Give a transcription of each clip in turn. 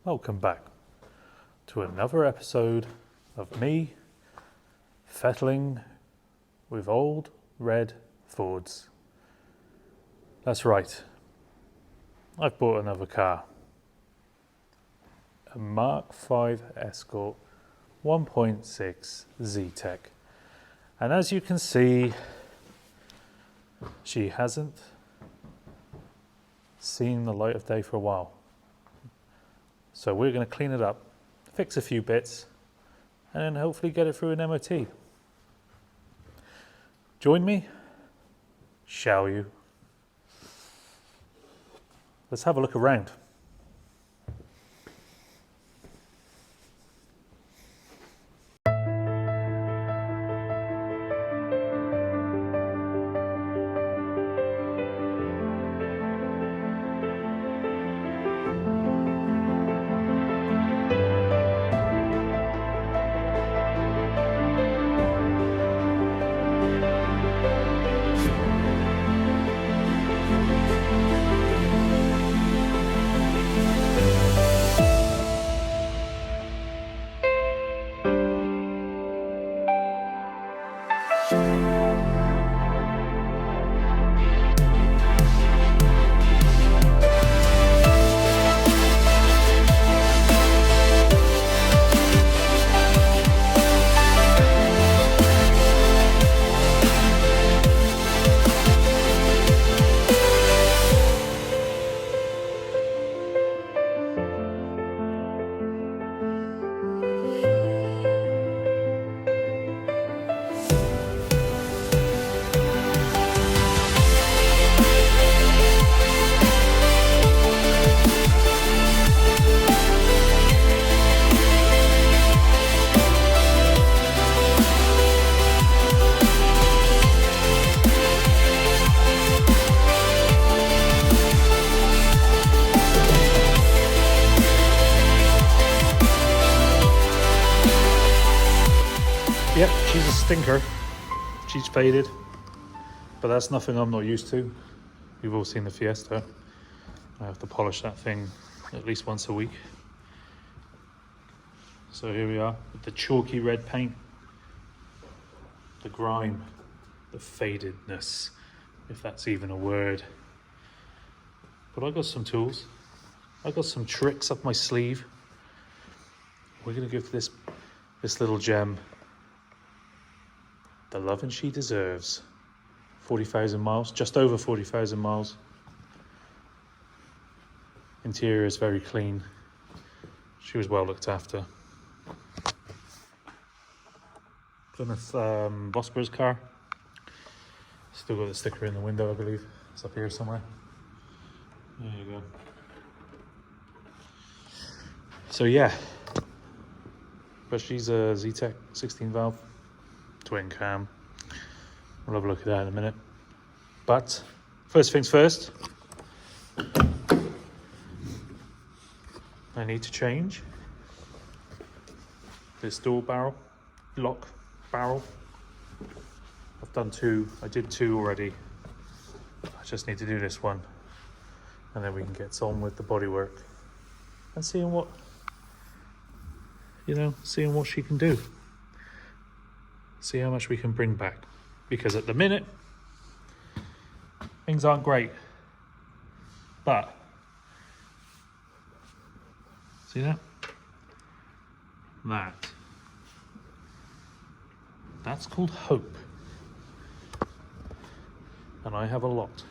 welcome back to another episode of me fettling with old red Fords. That's right, I've bought another car, a MK5 Escort 1.6 zeetec, and as you can see, she hasn't seen the light of day for a while. So we're going to clean it up, fix a few bits, and then hopefully get it through an MOT. Join me, shall you? Let's have a look around. Yep, she's a stinker. She's faded, but that's nothing I'm not used to. You've all seen the Fiesta. I have to polish that thing at least once a week. So here we are with the chalky red paint, the grime, the fadedness, if that's even a word. But I got some tools. I got some tricks up my sleeve. We're gonna give this little gem the loving she deserves. 40,000 miles, just over 40,000 miles. Interior is very clean. She was well looked after. Plymouth Bosporus car. Still got the sticker in the window, I believe. It's up here somewhere. There you go. So yeah, but she's a zeetec 16 valve. Twin cam. We'll have a look at that in a minute. But first things first, I need to change this door barrel, lock barrel. I've done two, I did two already. I just need to do this one, and then we can get on with the bodywork and seeing what, seeing what she can do. See how much we can bring back, because at the minute things aren't great, but see that's called hope, and I have a lot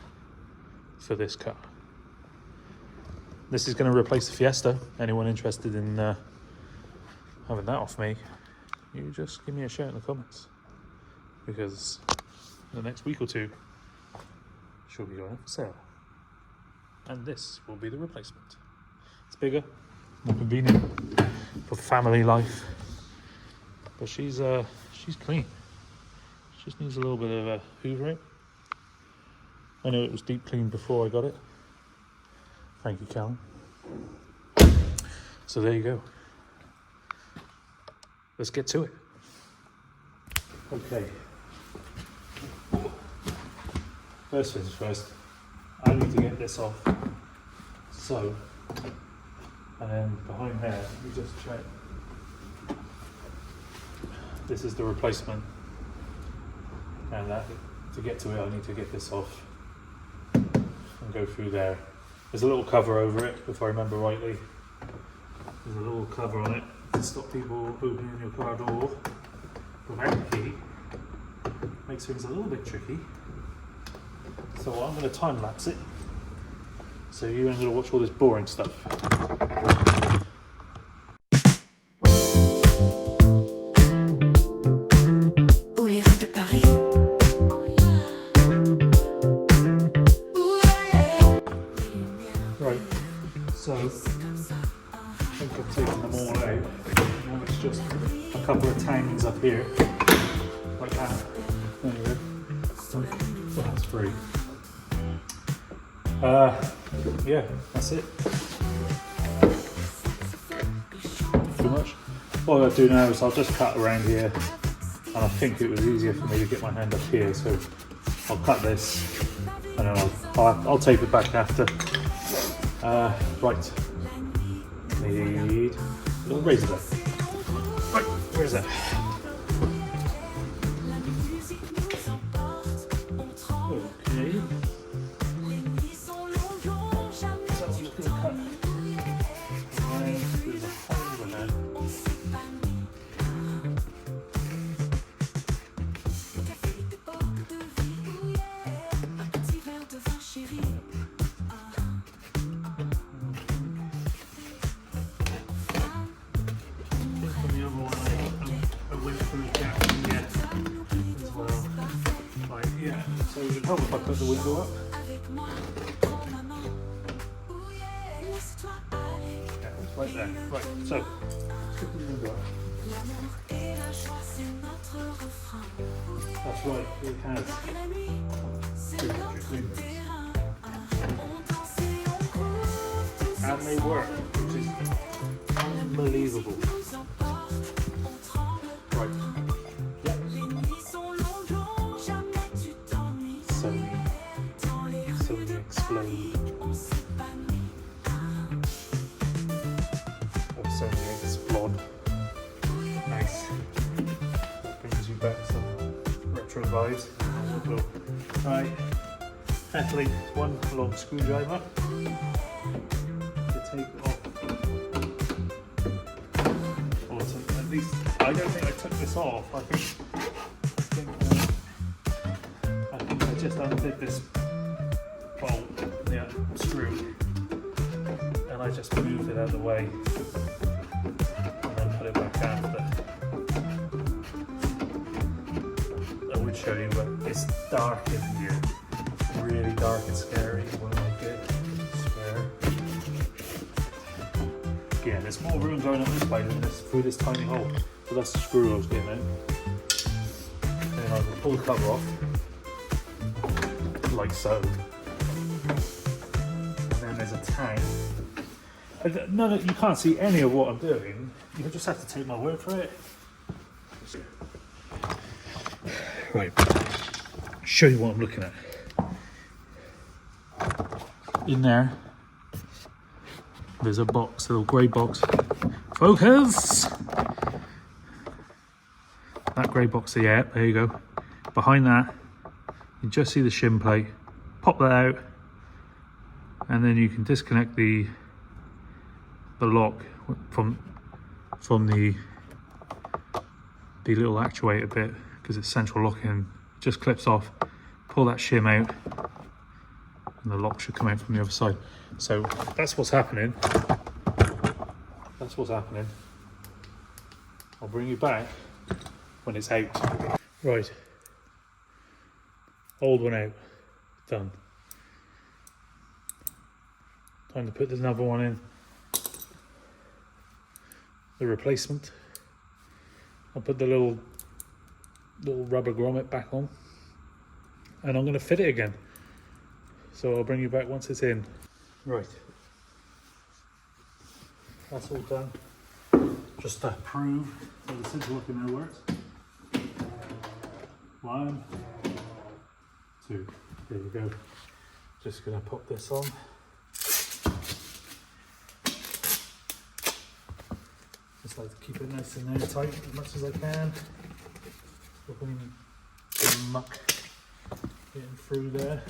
for this car. This is going to replace the Fiesta. Anyone interested in having that off me, you just give me a shout in the comments, because in the next week or two she'll be going up for sale, and this will be the replacement. It's bigger, more convenient for family life, but she's clean. She just needs a little bit of a hoovering. I know it was deep cleaned before I got it. Thank you, Callum. So there you go. Let's get to it. Okay. First things first, I need to get this off. So And then behind there, we just check. This is the replacement. And that, to get to it, I need to get this off and go through there. There's a little cover over it, if I remember rightly. There's a little cover on it to stop people opening your car door without a key. Makes things a little bit tricky. So I'm going to time lapse it. So you ain't going to watch all this boring stuff. Right, so I think I've taken them all out. Now it's just a couple of tangs up here, like that. There you go. So that's free. Yeah, that's it. Too much. What I'll do now is I'll just cut around here, and I think it was easier for me to get my hand up here, so I'll cut this, and then I'll tape it back after. Right. Need a little razor there. Right, where is that? Okay. So I'm just going to cut. Right, there's a hole in there. So it would help if I put the window up. Yeah, it's right there. Right, so put the window up. That's right, it has electric windows. And they work, which is unbelievable. Right. Sony Explode. Or Sony Explode. Nice. That brings you back some retro vibes. Right. Definitely one long screwdriver to take off. Or to, at least, I don't think I took this off. I think I just undid this bolt, yeah, screw, and I just moved it out of the way and then put it back after. I would show you, but it's dark in here. It's really dark and scary. You won't like it, I swear. Yeah, there's more room going up this way than this through this tiny hole. So that's the screw I was getting out. Then I will pull the cover off, like so. There's a tang. No, you can't see any of what I'm doing. You just have to take my word for it. Right, show you what I'm looking at. In there, there's a box, a little grey box. Focus! That grey box, yeah, there you go. Behind that, you just see the shim plate. Pop that out. And then you can disconnect the lock from the little actuator bit, because it's central locking. Just clips off. Pull that shim out, and the lock should come out from the other side. So that's what's happening. That's what's happening. I'll bring you back when it's out. Right. Old one out. Done. Time to put another one in. The replacement. I'll put the little rubber grommet back on, and I'm going to fit it again. So I'll bring you back once it's in. Right. That's all done. Just to prove that the central locking now works. 1, 2. There we go. Just going to pop this on. Try to keep it nice and airtight as much as I can. Stopping the muck getting through there.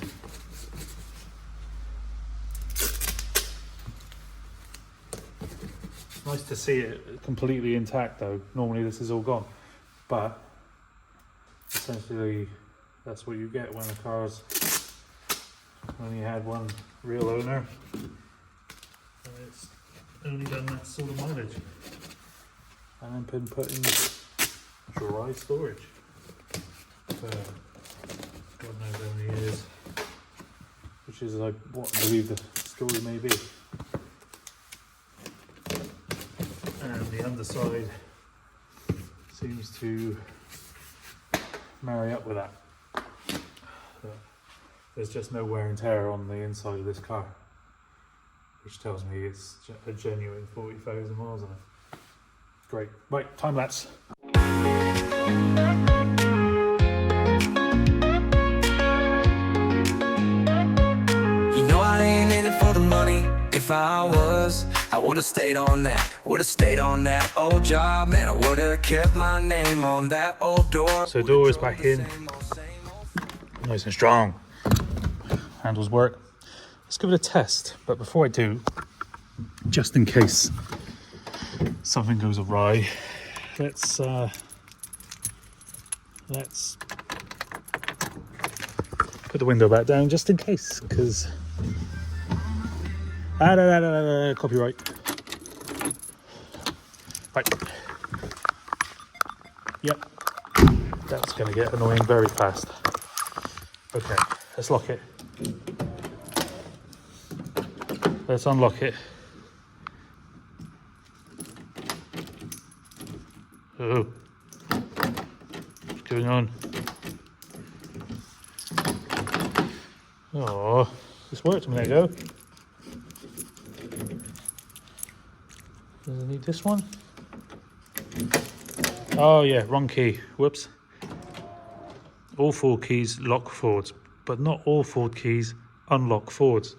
Nice to see it completely intact though. Normally this is all gone, but essentially that's what you get when a car's only had one real owner and it's only done that sort of mileage and then been put in dry storage for God knows how many years, which is like what I believe the story may be. And the underside seems to marry up with that. But there's just no wear and tear on the inside of this car, which tells me it's a genuine 40,000 miles on it. Great. Right, time lapse. You know I ain't in it for the money. If I was, I would've stayed on that. Would've stayed on that old job, man. I would've kept my name on that old door. So door is back in, nice and strong. Handles work. Let's give it a test. But before I do, just in case something goes awry, let's put the window back down just in case, because copyright. Right. Yep. That's going to get annoying very fast. Okay, let's lock it. Let's unlock it. Oh. What's going on? Oh, this worked a minute ago. Does it need this one? Oh yeah, wrong key. Whoops. All Ford keys lock Fords, but not all Ford keys unlock Fords.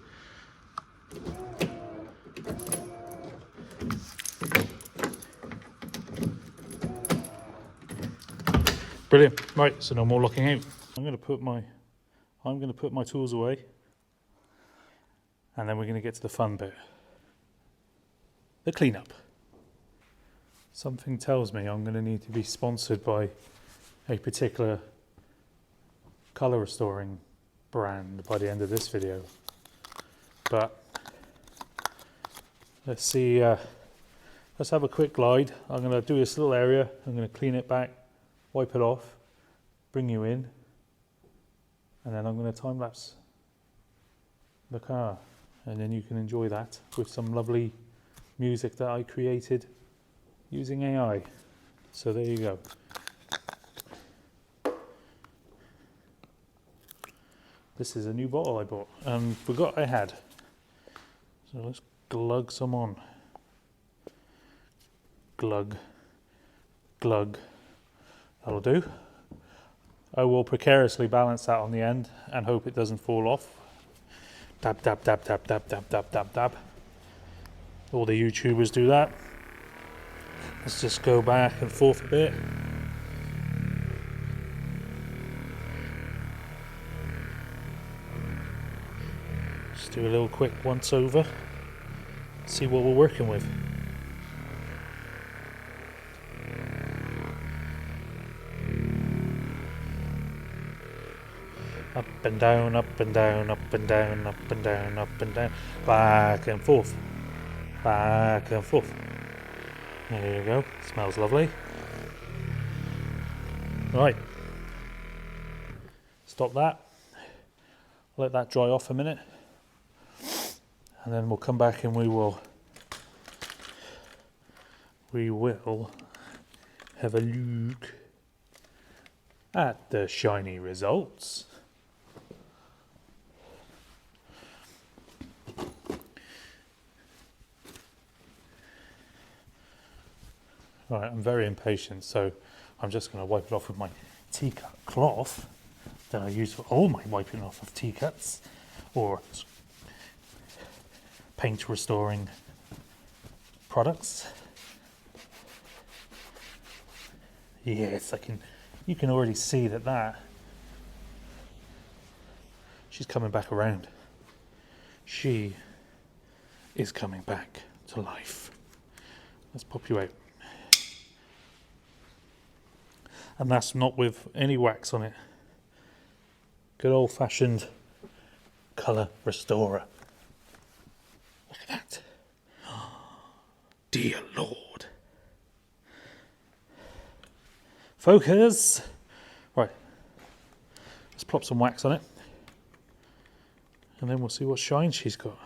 Brilliant. Right, so no more locking out. I'm going to put my tools away, and then we're going to get to the fun bit. The cleanup. Something tells me I'm going to need to be sponsored by a particular colour restoring brand by the end of this video. But let's see, let's have a quick glide. I'm going to do this little area, I'm going to clean it back, wipe it off, bring you in, and then I'm going to time lapse the car, and then you can enjoy that with some lovely music that I created using AI. So there you go. This is a new bottle I bought and forgot I had. So let's glug some on. Glug, glug. That'll do. I will precariously balance that on the end and hope it doesn't fall off. Dab, dab, dab, dab, dab, dab, dab, dab, dab. All the YouTubers do that. Let's just go back and forth a bit. Just do a little quick once over. See what we're working with. Up and down, up and down, up and down, up and down, up and down. Back and forth. Back and forth. There you go. Smells lovely. Right. Stop that. Let that dry off a minute. And then we'll come back and we will have a look at the shiny results. Right, I'm very impatient, so I'm just going to wipe it off with my teacup cloth that I use for all my wiping off of teacups or paint restoring products. Yes, I can. You can already see that she's coming back around. She is coming back to life. Let's pop you out. And that's not with any wax on it. Good old-fashioned colour restorer. Look at that. Dear Lord. Focus. Right. Let's plop some wax on it. And then we'll see what shine she's got.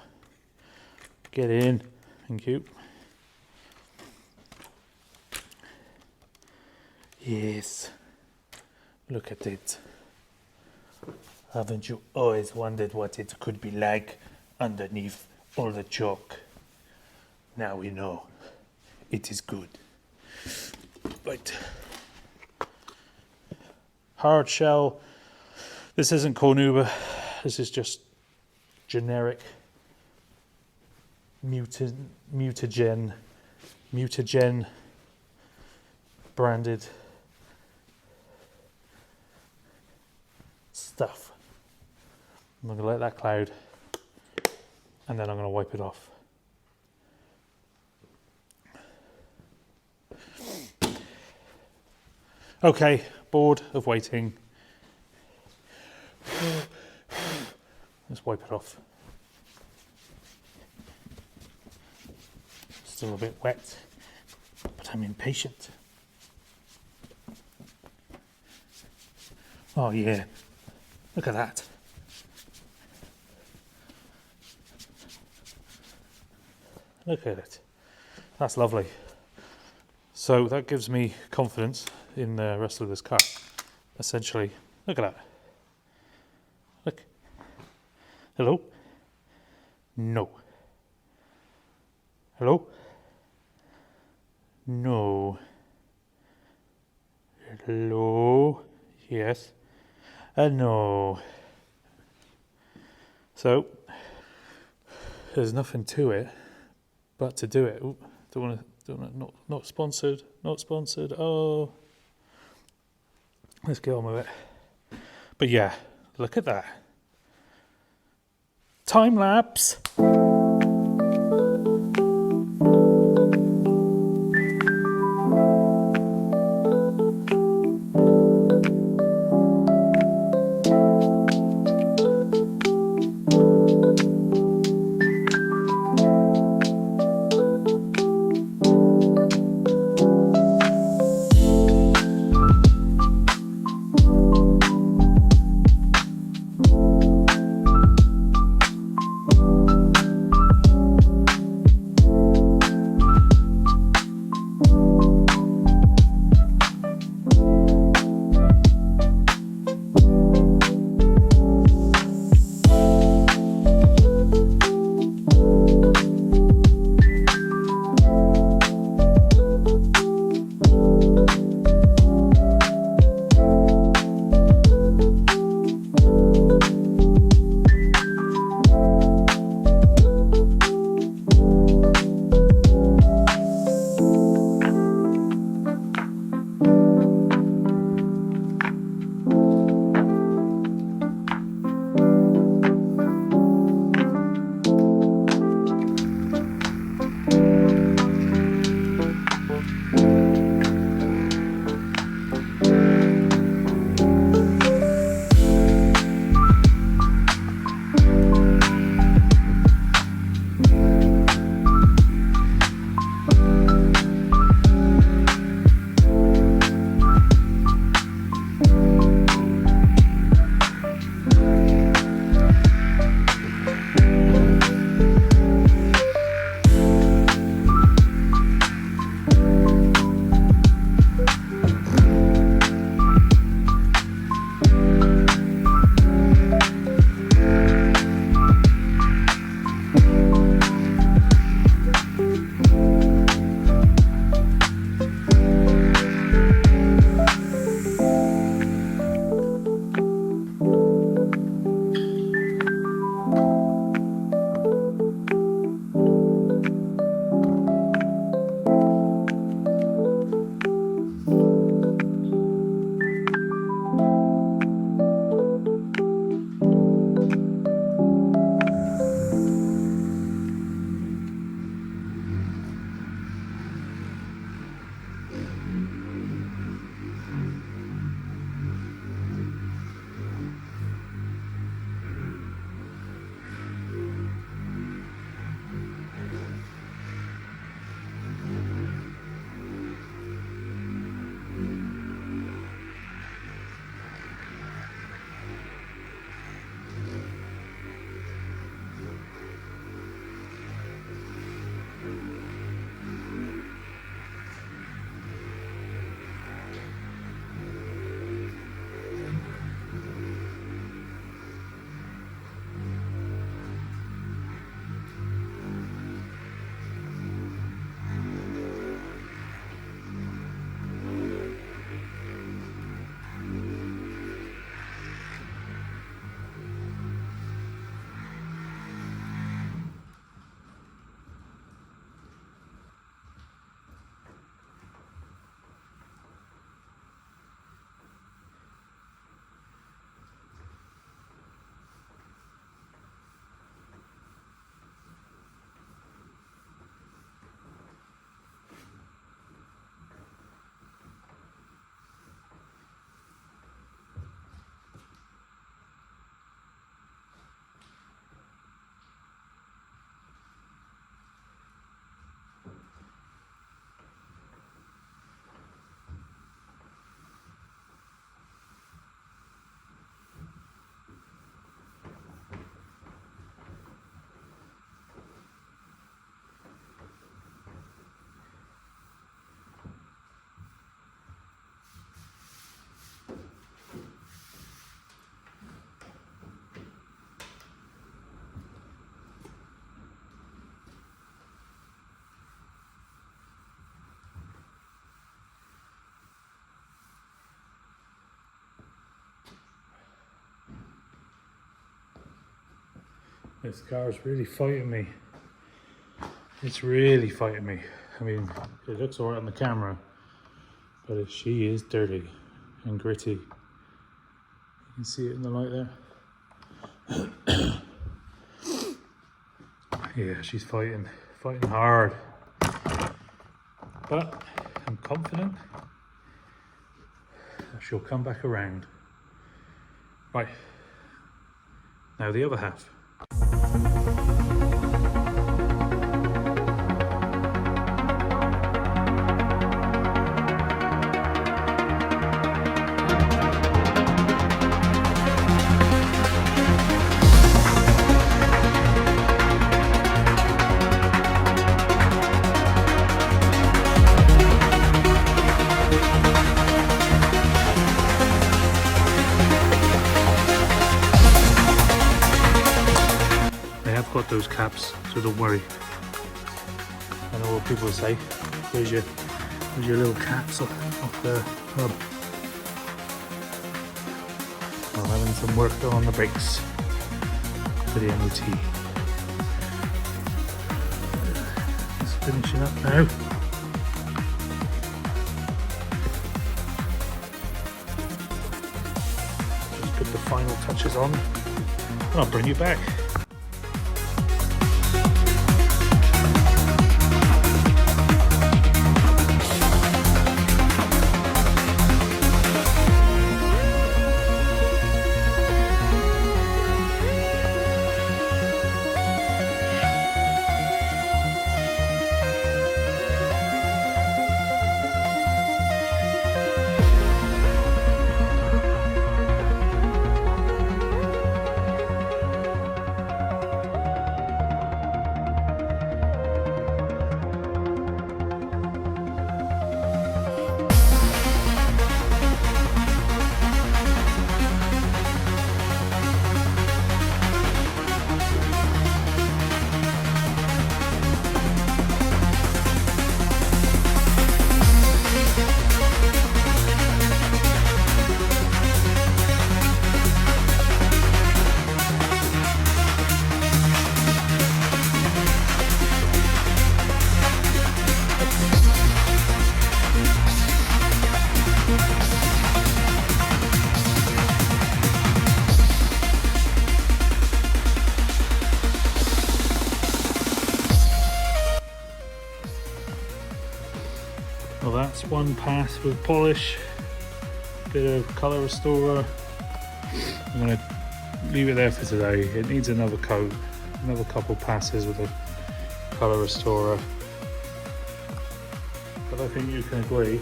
Get in. Thank you. Yes. Look at it. Haven't you always wondered what it could be like underneath all the chalk? Now we know. It is good. Right. Hard shell. This isn't Cornuba. This is just generic mutagen branded stuff. I'm going to let that cloud and then I'm going to wipe it off. Okay, bored of waiting. Let's wipe it off. Still a bit wet, but I'm impatient. Oh yeah, look at that. Look at it. That's lovely. So that gives me confidence in the rest of this car. Essentially, look at that. Look. Hello? No. Hello? No. Hello? Yes. No. So, there's nothing to it but to do it. Ooh, don't want to, not sponsored, not sponsored. Oh. Let's get on with it. But yeah, look at that. Time lapse. This car's really fighting me. It's really fighting me. I mean, it looks alright on the camera, but she is dirty and gritty. You can see it in the light there. Yeah, she's fighting hard. But I'm confident that she'll come back around. Right, now the other half. Got those caps, so don't worry. I know what people say. Here's your little caps off the hub. I'm having some work done on the brakes for the MOT. It's finishing up now. Just put the final touches on, and I'll bring you back. Well, that's one pass with polish, bit of colour restorer. I'm going to leave it there for today. It needs another coat, another couple passes with a colour restorer. But I think you can agree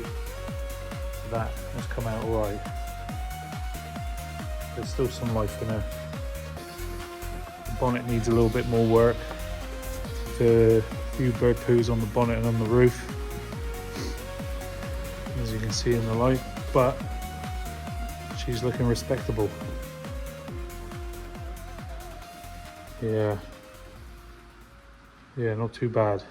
that has come out alright. There's still some life in there. The bonnet needs a little bit more work. A few bird poos on the bonnet and on the roof, as you can see in the light, but she's looking respectable. Yeah, not too bad.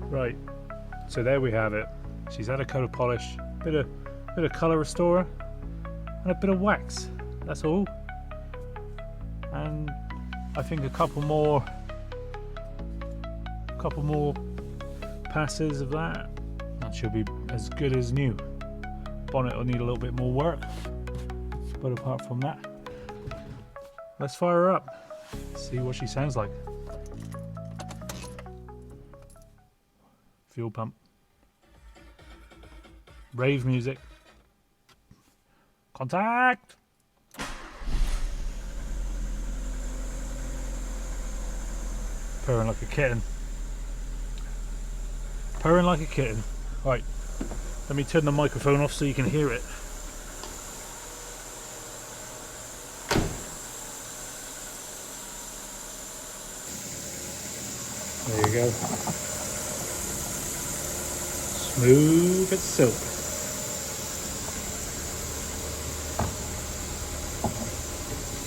Right, so there we have it. She's had a coat of polish, bit of colour restorer, and a bit of wax. That's all. And I think a couple more passes of that should be as good as new. Bonnet will need a little bit more work, but apart from that, let's fire her up, see what she sounds like. Fuel pump, rave music, contact. Purring like a kitten. Purring like a kitten. Right, let me turn the microphone off so you can hear it. There you go. Smooth as silk.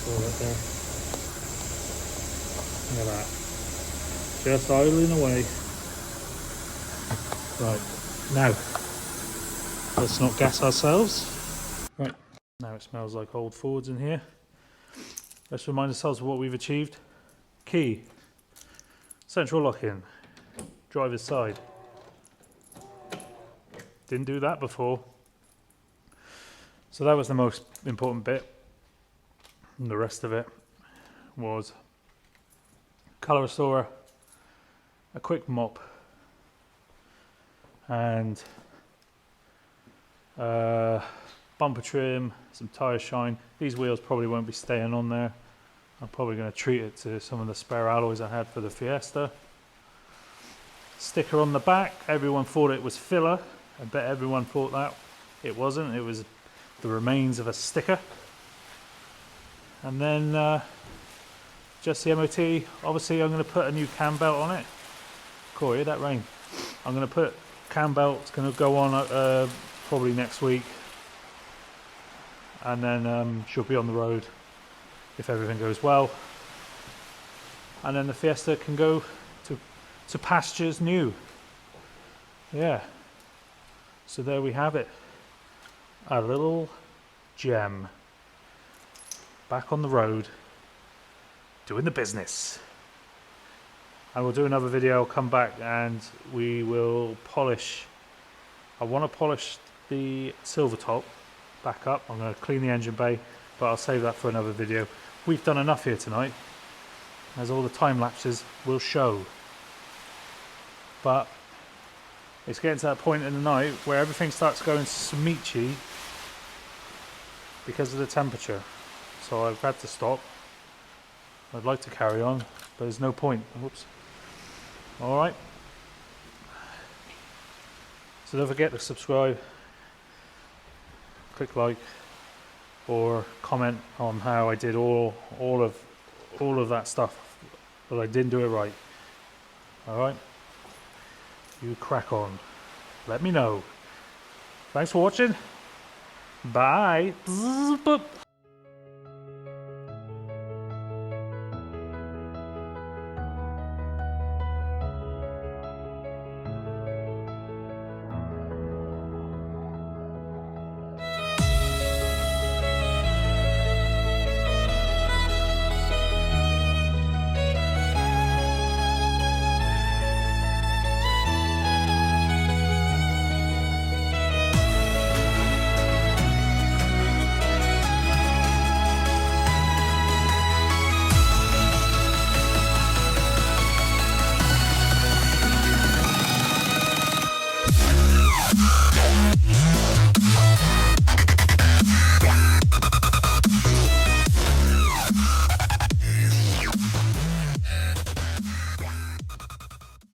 All right there. Look at that. Just idling away. Right, now let's not gas ourselves. Right, now it smells like old Fords in here. Let's remind ourselves of what we've achieved. Key, central lock-in, driver's side. Didn't do that before. So that was the most important bit. And the rest of it was colour restorer, a quick mop, and bumper trim, some tyre shine. These wheels probably won't be staying on there. I'm probably going to treat it to some of the spare alloys I had for the Fiesta. Sticker on the back, everyone thought it was filler. I bet everyone thought that. It wasn't, it was the remains of a sticker. And then just the MOT. Obviously I'm going to put a new cam belt on it. Cool, hear that rain? I'm going to put cam belt, it's going to go on probably next week, and then she'll be on the road if everything goes well, and then the Fiesta can go to pastures new. Yeah, so there we have it, a little gem back on the road doing the business. I will do another video. I'll come back and we will polish. I want to polish the silver top back up. I'm going to clean the engine bay, but I'll save that for another video. We've done enough here tonight, as all the time lapses will show. But it's getting to that point in the night where everything starts going smeechy because of the temperature. So I've had to stop. I'd like to carry on, but there's no point. Whoops. Alright, so don't forget to subscribe, click like, or comment on how I did all of that stuff, but I didn't do it right. Alright, you crack on, let me know. Thanks for watching, bye.